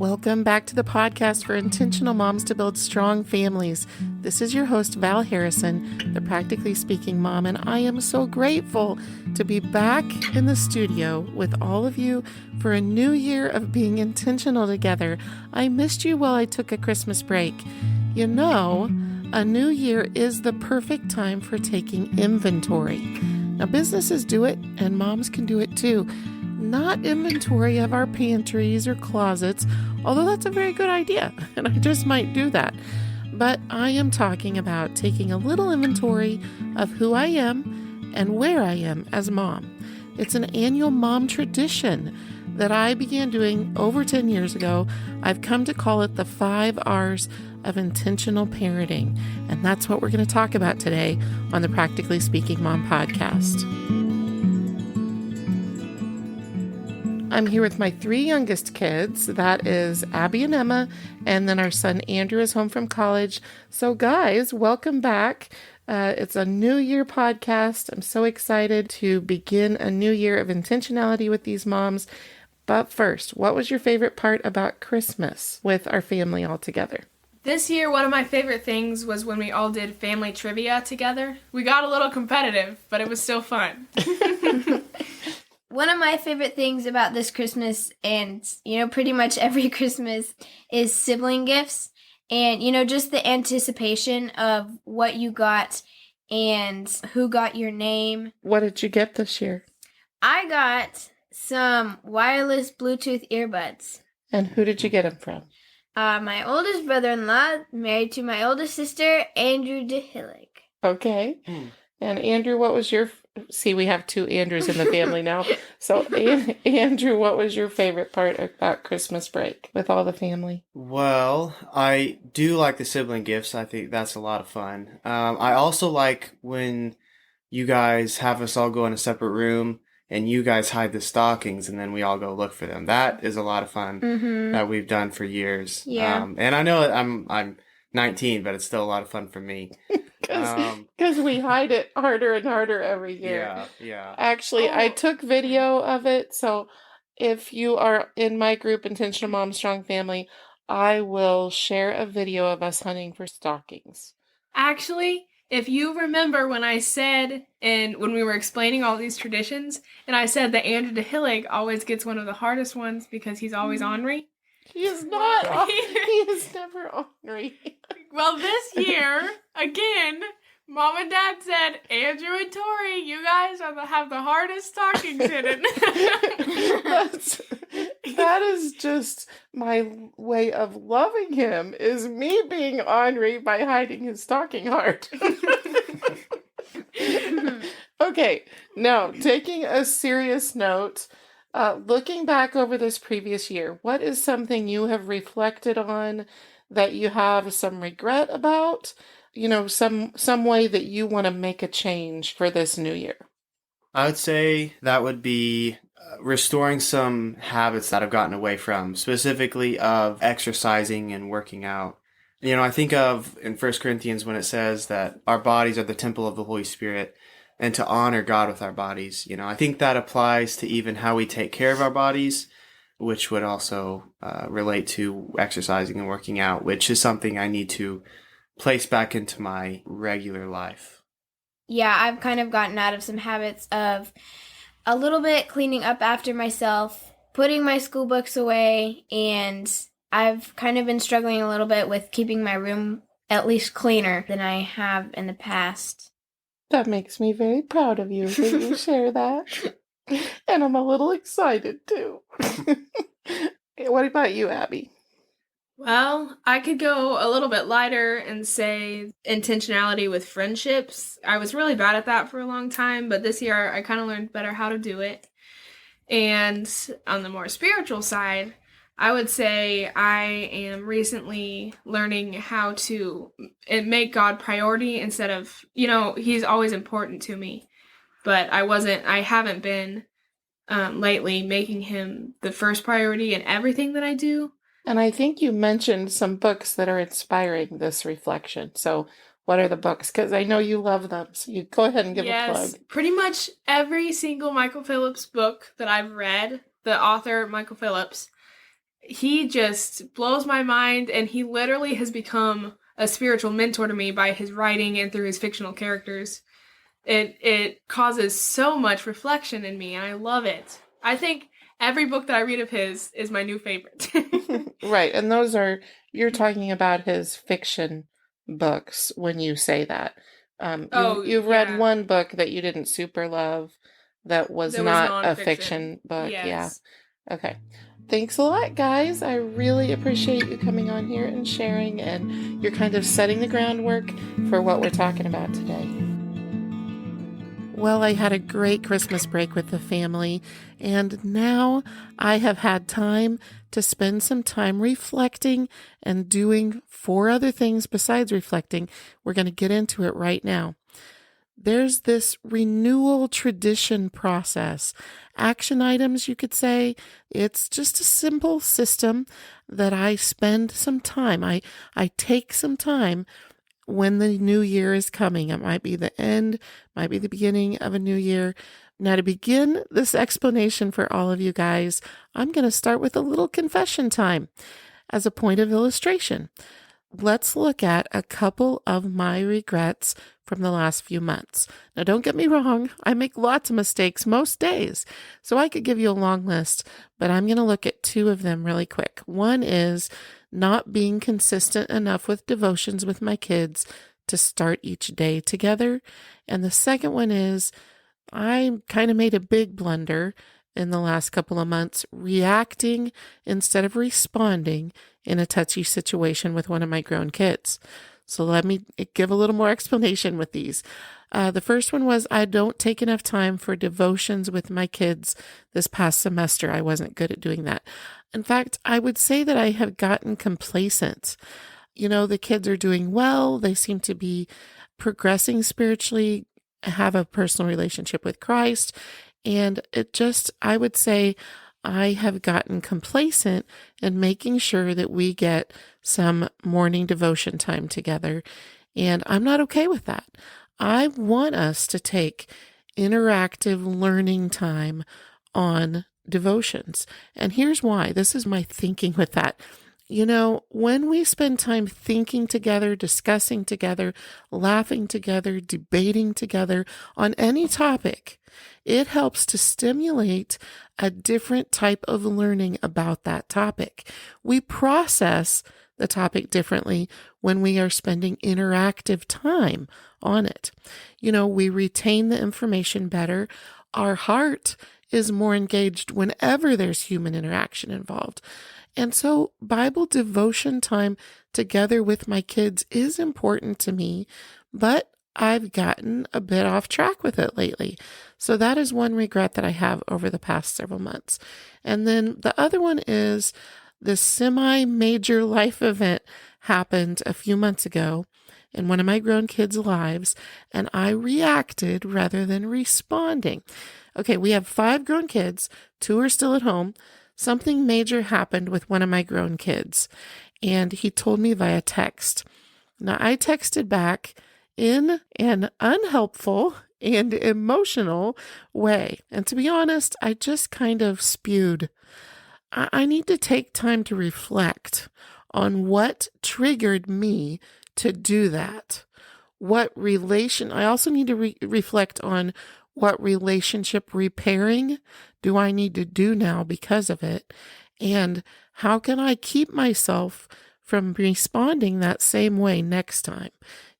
Welcome back to the podcast for intentional moms to build strong families. This is your host, Val Harrison, the Practically Speaking Mom, and I am so grateful to be back in the studio with all of you for a new year of being intentional together. I missed you while I took a Christmas break. You know, a new year is the perfect time for taking inventory. Now, businesses do it, and moms can do it too. Not inventory of our pantries or closets, although that's a very good idea, and I just might do that. But I am talking about taking a little inventory of who I am and where I am as mom. It's an annual mom tradition that I began doing over 10 years ago. I've come to call it the 5 R's of intentional parenting, and that's what we're going to talk about today on the Practically Speaking Mom podcast. I'm here with my 3 youngest kids. That is Abby and Emma, and then our son Andrew is home from college. So guys, welcome back. It's a New Year podcast. I'm so excited to begin a new year of intentionality with these moms. But first, what was your favorite part about Christmas with our family all together? This year, one of my favorite things was when we all did family trivia together. We got a little competitive, but it was still fun. One of my favorite things about this Christmas and, pretty much every Christmas is sibling gifts and, just the anticipation of what you got and who got your name. What did you get this year? I got some wireless Bluetooth earbuds. And who did you get them from? My oldest brother-in-law, married to my oldest sister, Andrew DeHillig. Okay. And Andrew, what was your... See, we have 2 Andrews in the family now. So, Andrew, what was your favorite part about Christmas break with all the family? Well, I do like the sibling gifts. I think that's a lot of fun. I also like when you guys have us all go in a separate room and you guys hide the stockings and then we all go look for them. That is a lot of fun that we've done for years. Yeah. And I know that I'm 19, but it's still a lot of fun for me. Because we hide it harder and harder every year. Yeah. Actually, I took video of it, so if you are in my group, Intentional Mom Strong Family, I will share a video of us hunting for stockings. Actually, if you remember when I said, and when we were explaining all these traditions, and I said that Andrew DeHillig always gets one of the hardest ones because he's always ornery. He is not. He is never ornery. Well, this year, again, Mom and Dad said, Andrew and Tori, you guys have the hardest stockings hidden. That is just my way of loving him, is me being ornery by hiding his stocking hard. Okay, now, taking a serious note, looking back over this previous year, what is something you have reflected on that you have some regret about? Some way that you want to make a change for this new year? I would say that would be restoring some habits that I've gotten away from, specifically of exercising and working out. I think of in 1 Corinthians when it says that our bodies are the temple of the Holy Spirit and to honor God with our bodies. I think that applies to even how we take care of our bodies, which would also relate to exercising and working out, which is something I need to place back into my regular life. Yeah, I've kind of gotten out of some habits of a little bit cleaning up after myself, putting my school books away, and I've kind of been struggling a little bit with keeping my room at least cleaner than I have in the past. That makes me very proud of you that you share that. And I'm a little excited, too. What about you, Abby? Well, I could go a little bit lighter and say intentionality with friendships. I was really bad at that for a long time, but this year I kind of learned better how to do it. And on the more spiritual side, I would say I am recently learning how to make God priority instead of, he's always important to me. But I haven't been lately making him the first priority in everything that I do. And I think you mentioned some books that are inspiring this reflection. So what are the books? Because I know you love them. So you go ahead and give a plug. Pretty much every single Michael Phillips book that I've read, the author, Michael Phillips, he just blows my mind, and he literally has become a spiritual mentor to me by his writing and through his fictional characters. It causes so much reflection in me, and I love it. I think every book that I read of his is my new favorite. Right. And you're talking about his fiction books when you say that. You've read one book that you didn't super love that was That was not a nonfiction. fiction book. Yes. Yeah. Okay. Thanks a lot, guys. I really appreciate you coming on here and sharing, and you're kind of setting the groundwork for what we're talking about today. Well, I had a great Christmas break with the family, and now I have had time to spend some time reflecting and doing 4 other things besides reflecting. We're going to get into it right now. There's this renewal tradition process. Action items, you could say. It's just a simple system that I spend some time. I take some time when the new year is coming. It might be the end, might be the beginning of a new year. Now, to begin this explanation for all of you guys, I'm going to start with a little confession time as a point of illustration. Let's look at a couple of my regrets from the last few months. Now, don't get me wrong. I make lots of mistakes most days, so I could give you a long list, but I'm going to look at 2 of them really quick. One is not being consistent enough with devotions with my kids to start each day together. And the second one is I kind of made a big blunder in the last couple of months, reacting instead of responding in a touchy situation with one of my grown kids. So let me give a little more explanation with these. The first one was I don't take enough time for devotions with my kids this past semester. I wasn't good at doing that. In fact, I would say that I have gotten complacent. You know, the kids are doing well. They seem to be progressing spiritually, have a personal relationship with Christ. And I would say I have gotten complacent in making sure that we get some morning devotion time together. And I'm not okay with that. I want us to take interactive learning time on devotions. And here's why. This is my thinking with that. You know, when we spend time thinking together, discussing together, laughing together, debating together on any topic, it helps to stimulate a different type of learning about that topic. We process the topic differently when we are spending interactive time on it. You know, we retain the information better. Our heart is more engaged whenever there's human interaction involved. And so Bible devotion time together with my kids is important to me, but I've gotten a bit off track with it lately. So that is one regret that I have over the past several months. And then the other one is this semi-major life event happened a few months ago in one of my grown kids' lives, and I reacted rather than responding. Okay, we have 5 grown kids, 2 are still at home. Something major happened with one of my grown kids, and he told me via text. Now, I texted back in an unhelpful and emotional way. And to be honest, I just kind of spewed. I need to take time to reflect on what triggered me to do that. I also need to reflect on what relationship repairing do I need to do now because of it? And how can I keep myself from responding that same way next time?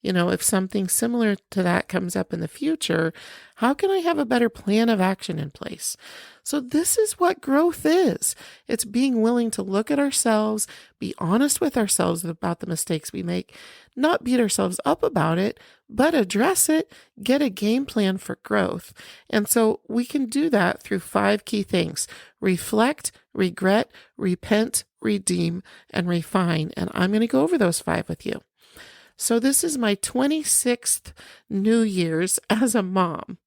You know, if something similar to that comes up in the future, how can I have a better plan of action in place? So this is what growth is. It's being willing to look at ourselves, be honest with ourselves about the mistakes we make, not beat ourselves up about it, but address it, get a game plan for growth. And so we can do that through 5 key things: reflect, regret, repent, redeem, and refine. And I'm going to go over those 5 with you. So this is my 26th New Year's as a mom.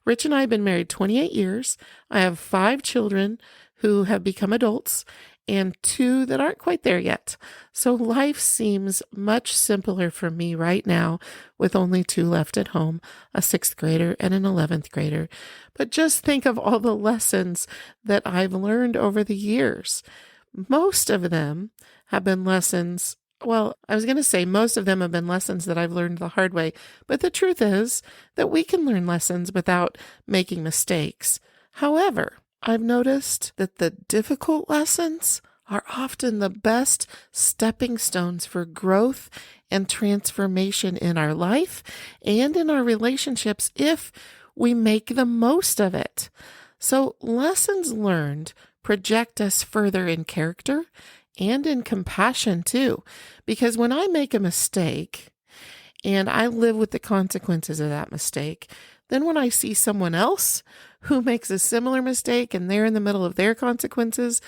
Rich and I have been married 28 years. I have 5 children who have become adults and 2 that aren't quite there yet. So life seems much simpler for me right now with only 2 left at home, a 6th grader and an 11th grader. But just think of all the lessons that I've learned over the years. Most of them have been lessons. Well, I was going to say most of them have been lessons that I've learned the hard way, but the truth is that we can learn lessons without making mistakes. However, I've noticed that the difficult lessons are often the best stepping stones for growth and transformation in our life and in our relationships if we make the most of it. So lessons learned project us further in character and in compassion too. Because when I make a mistake and I live with the consequences of that mistake, then when I see someone else who makes a similar mistake and they're in the middle of their consequences,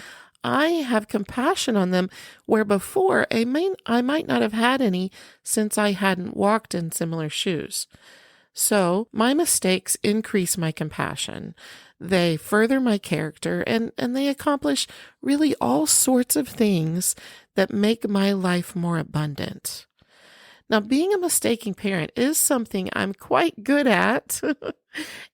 I have compassion on them where before I might not have had any since I hadn't walked in similar shoes. So my mistakes increase my compassion. They further my character and they accomplish really all sorts of things that make my life more abundant. Now, being a mistaking parent is something I'm quite good at,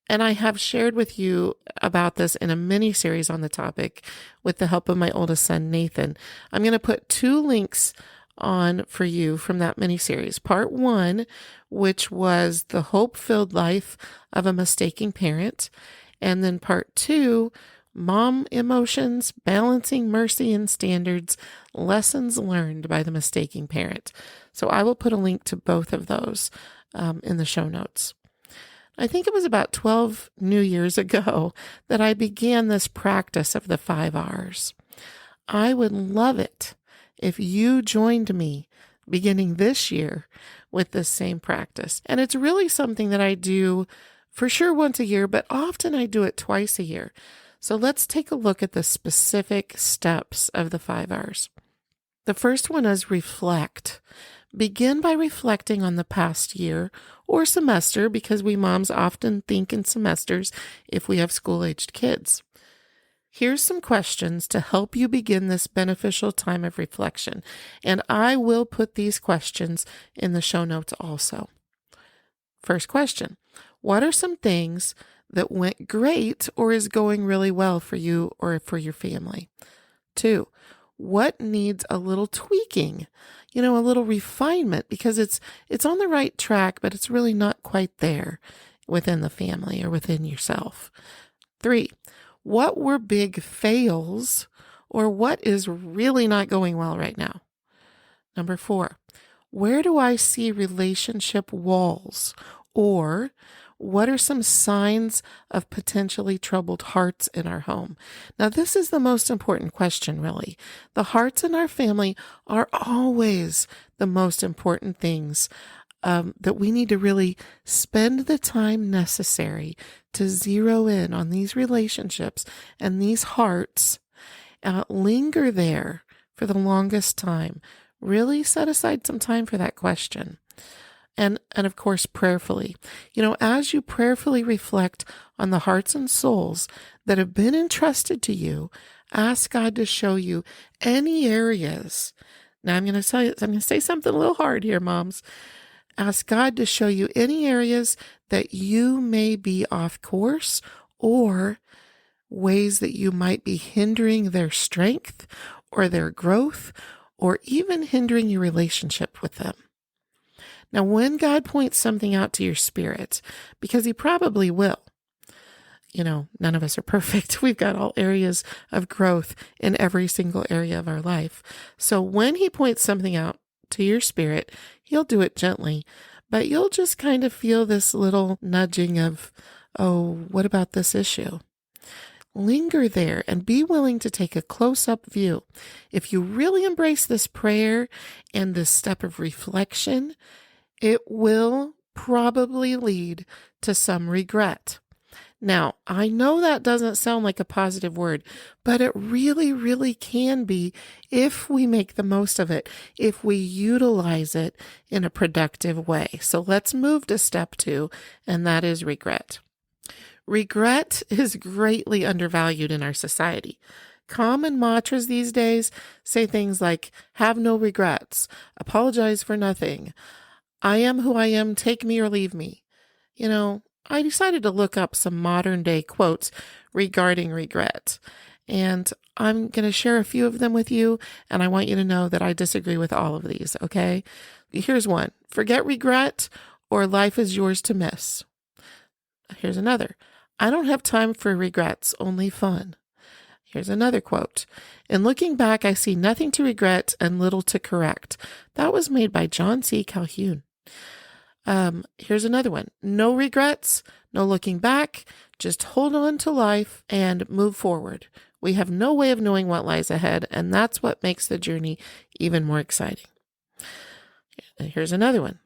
and I have shared with you about this in a mini series on the topic with the help of my oldest son, Nathan. I'm going to put 2 links on for you from that mini series. Part 1, which was the hope-filled life of a mistaking parent, and then part 2, mom emotions, balancing mercy and standards, lessons learned by the mistaking parent. So I will put a link to both of those in the show notes. I think it was about 12 New Years ago that I began this practice of the 5 R's. I would love it if you joined me beginning this year with this same practice. And it's really something that I do for sure once a year, but often I do it twice a year. So let's take a look at the specific steps of the 5 R's. The first one is reflect. Begin by reflecting on the past year or semester, because we moms often think in semesters if we have school-aged kids. Here's some questions to help you begin this beneficial time of reflection, and I will put these questions in the show notes also. First question: what are some things that went great or is going really well for you or for your family? 2, what needs a little tweaking? A little refinement, because it's on the right track, but it's really not quite there within the family or within yourself. 3, what were big fails or what is really not going well right now? Number 4, where do I see relationship walls, or what are some signs of potentially troubled hearts in our home? Now, this is the most important question, really. The hearts in our family are always the most important things that we need to really spend the time necessary to zero in on these relationships and these hearts. Linger there for the longest time. Really set aside some time for that question. And of course, prayerfully. As you prayerfully reflect on the hearts and souls that have been entrusted to you, ask God to show you any areas. Now, I'm going to say something a little hard here, moms. Ask God to show you any areas that you may be off course, or ways that you might be hindering their strength or their growth, or even hindering your relationship with them. Now, when God points something out to your spirit, because he probably will, none of us are perfect. We've got all areas of growth in every single area of our life. So when he points something out to your spirit, he'll do it gently, but you'll just kind of feel this little nudging of, oh, what about this issue? Linger there and be willing to take a close-up view. If you really embrace this prayer and this step of reflection, it will probably lead to some regret. Now, I know that doesn't sound like a positive word, but it really, really can be if we make the most of it, if we utilize it in a productive way. So let's move to step 2, and that is regret. Regret is greatly undervalued in our society. Common mantras these days say things like, have no regrets, apologize for nothing, I am who I am, take me or leave me. I decided to look up some modern day quotes regarding regret. And I'm going to share a few of them with you, and I want you to know that I disagree with all of these, okay? Here's one. Forget regret, or life is yours to miss. Here's another. I don't have time for regrets, only fun. Here's another quote. In looking back, I see nothing to regret and little to correct. That was made by John C. Calhoun. Here's another one. No regrets, no looking back, just hold on to life and move forward. We have no way of knowing what lies ahead, and that's what makes the journey even more exciting. Here's another one.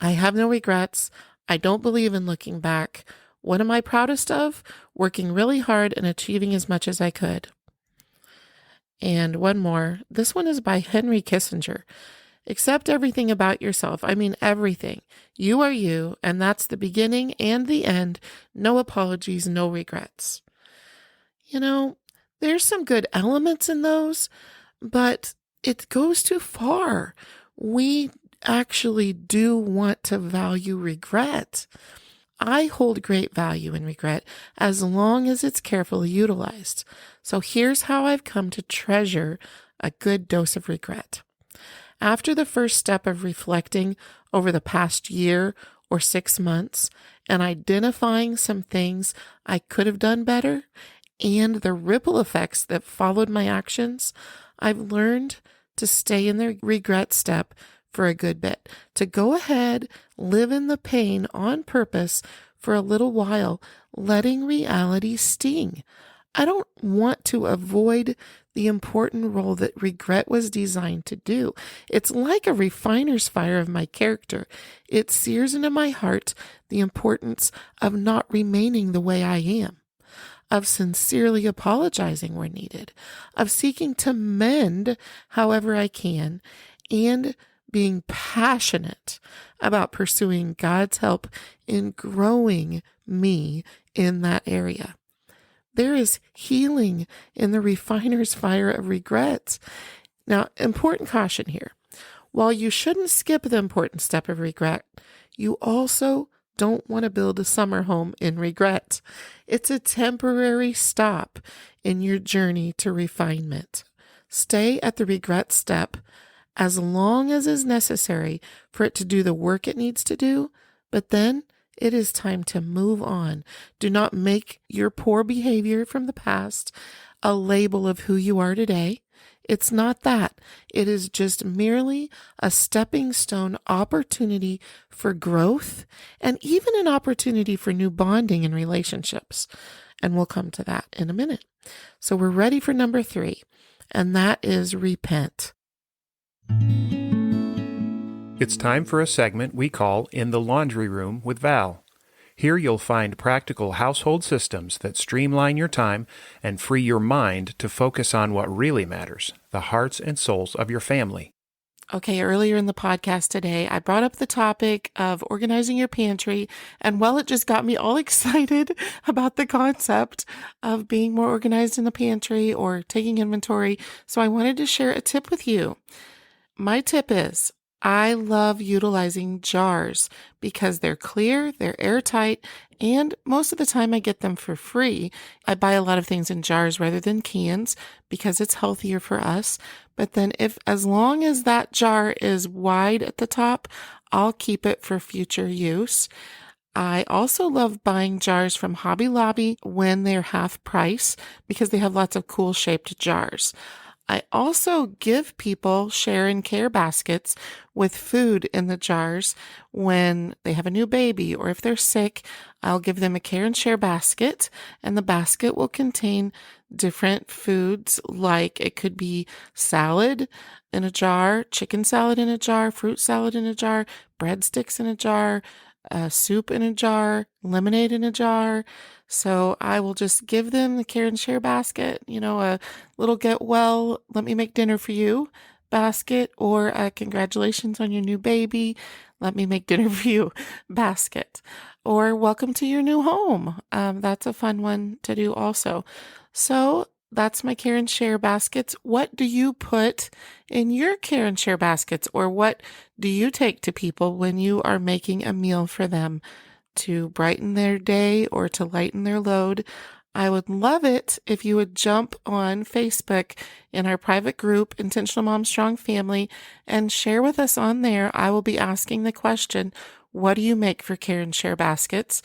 I have no regrets. I don't believe in looking back. What am I proudest of? Working really hard and achieving as much as I could. And one more. This one is by Henry Kissinger. Accept everything about yourself. I mean, everything. You are you, and that's the beginning and the end. No apologies, no regrets. You know, there's some good elements in those, but it goes too far. We actually do want to value regret. I hold great value in regret as long as it's carefully utilized. So here's how I've come to treasure a good dose of regret. After the first step of reflecting over the past year or 6 months and identifying some things I could have done better and the ripple effects that followed my actions, I've learned to stay in the regret step for a good bit, to go ahead, live in the pain on purpose for a little while, letting reality sting. I don't want to avoid the important role that regret was designed to do. It's like a refiner's fire of my character. It sears into my heart the importance of not remaining the way I am, of sincerely apologizing where needed, of seeking to mend however I can, and being passionate about pursuing God's help in growing me in that area. There is healing in the refiner's fire of regrets. Now, important caution here. While you shouldn't skip the important step of regret, you also don't want to build a summer home in regret. It's a temporary stop in your journey to refinement. Stay at the regret step as long as is necessary for it to do the work it needs to do, but then it is time to move on. Do not make your poor behavior from the past a label of who you are today. It's not that. It is just merely a stepping stone opportunity for growth and even an opportunity for new bonding in relationships. And we'll come to that in a minute. So we're ready for number 3, and that is repent. It's time for a segment we call In the Laundry Room with Val. Here you'll find practical household systems that streamline your time and free your mind to focus on what really matters, the hearts and souls of your family. Okay, earlier in the podcast today, I brought up the topic of organizing your pantry, and well, it just got me all excited about the concept of being more organized in the pantry or taking inventory. So I wanted to share a tip with you. My tip is, I love utilizing jars because they're clear, they're airtight, and most of the time I get them for free. I buy a lot of things in jars rather than cans because it's healthier for us. But then as long as that jar is wide at the top, I'll keep it for future use. I also love buying jars from Hobby Lobby when they're half price because they have lots of cool shaped jars. I also give people share and care baskets with food in the jars when they have a new baby or if they're sick. I'll give them a care and share basket, and the basket will contain different foods, like it could be salad in a jar, chicken salad in a jar, fruit salad in a jar, breadsticks in a jar, soup in a jar, lemonade in a jar. So I will just give them the care and share basket, a little get well, let me make dinner for you basket, or congratulations on your new baby, let me make dinner for you basket, or welcome to your new home. That's a fun one to do also. So that's my care and share baskets. What do you put in your care and share baskets, or what do you take to people when you are making a meal for them to brighten their day or to lighten their load? I would love it if you would jump on Facebook in our private group, Intentional Mom Strong Family, and share with us on there. I will be asking the question, what do you make for Care and Share baskets?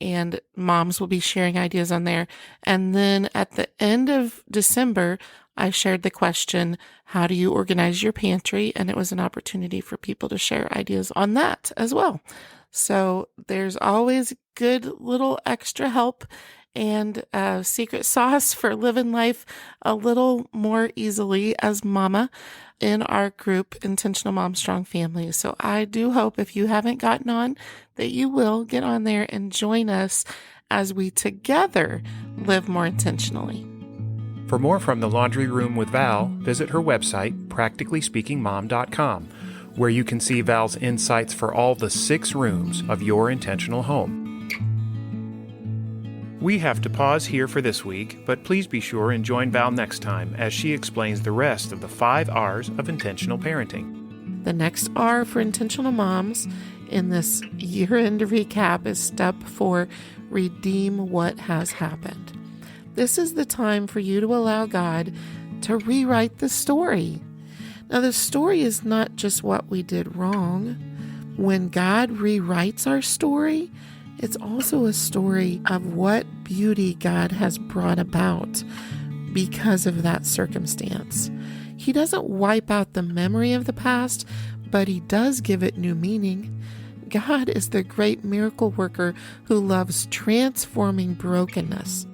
And moms will be sharing ideas on there. And then at the end of December, I shared the question, how do you organize your pantry? And it was an opportunity for people to share ideas on that as well. So there's always good little extra help and secret sauce for living life a little more easily as mama in our group, Intentional Mom Strong Family. So I do hope if you haven't gotten on, that you will get on there and join us as we together live more intentionally. For more from the Laundry Room with Val, visit her website, practicallyspeakingmom.com, where you can see Val's insights for all the 6 rooms of your intentional home. We have to pause here for this week, but please be sure and join Val next time as she explains the rest of the 5 R's of intentional parenting. The next R for intentional moms in this year-end recap is step 4, redeem what has happened. This is the time for you to allow God to rewrite the story. Now, the story is not just what we did wrong. When God rewrites our story, it's also a story of what beauty God has brought about because of that circumstance. He doesn't wipe out the memory of the past, but he does give it new meaning. God is the great miracle worker who loves transforming brokenness.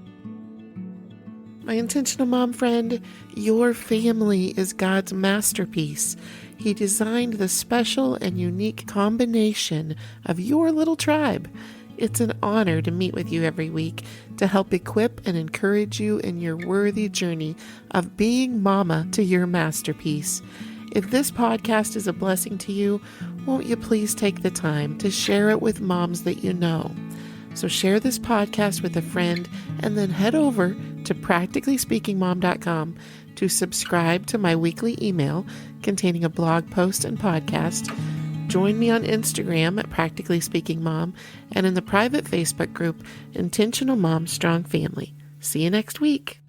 My intentional mom friend, your family is God's masterpiece. He designed the special and unique combination of your little tribe. It's an honor to meet with you every week to help equip and encourage you in your worthy journey of being mama to your masterpiece. If this podcast is a blessing to you, won't you please take the time to share it with moms that you know? So share this podcast with a friend and then head over to practicallyspeakingmom.com to subscribe to my weekly email containing a blog post and podcast. Join me on Instagram at Practically Speaking Mom and in the private Facebook group, Intentional Mom Strong Family. See you next week.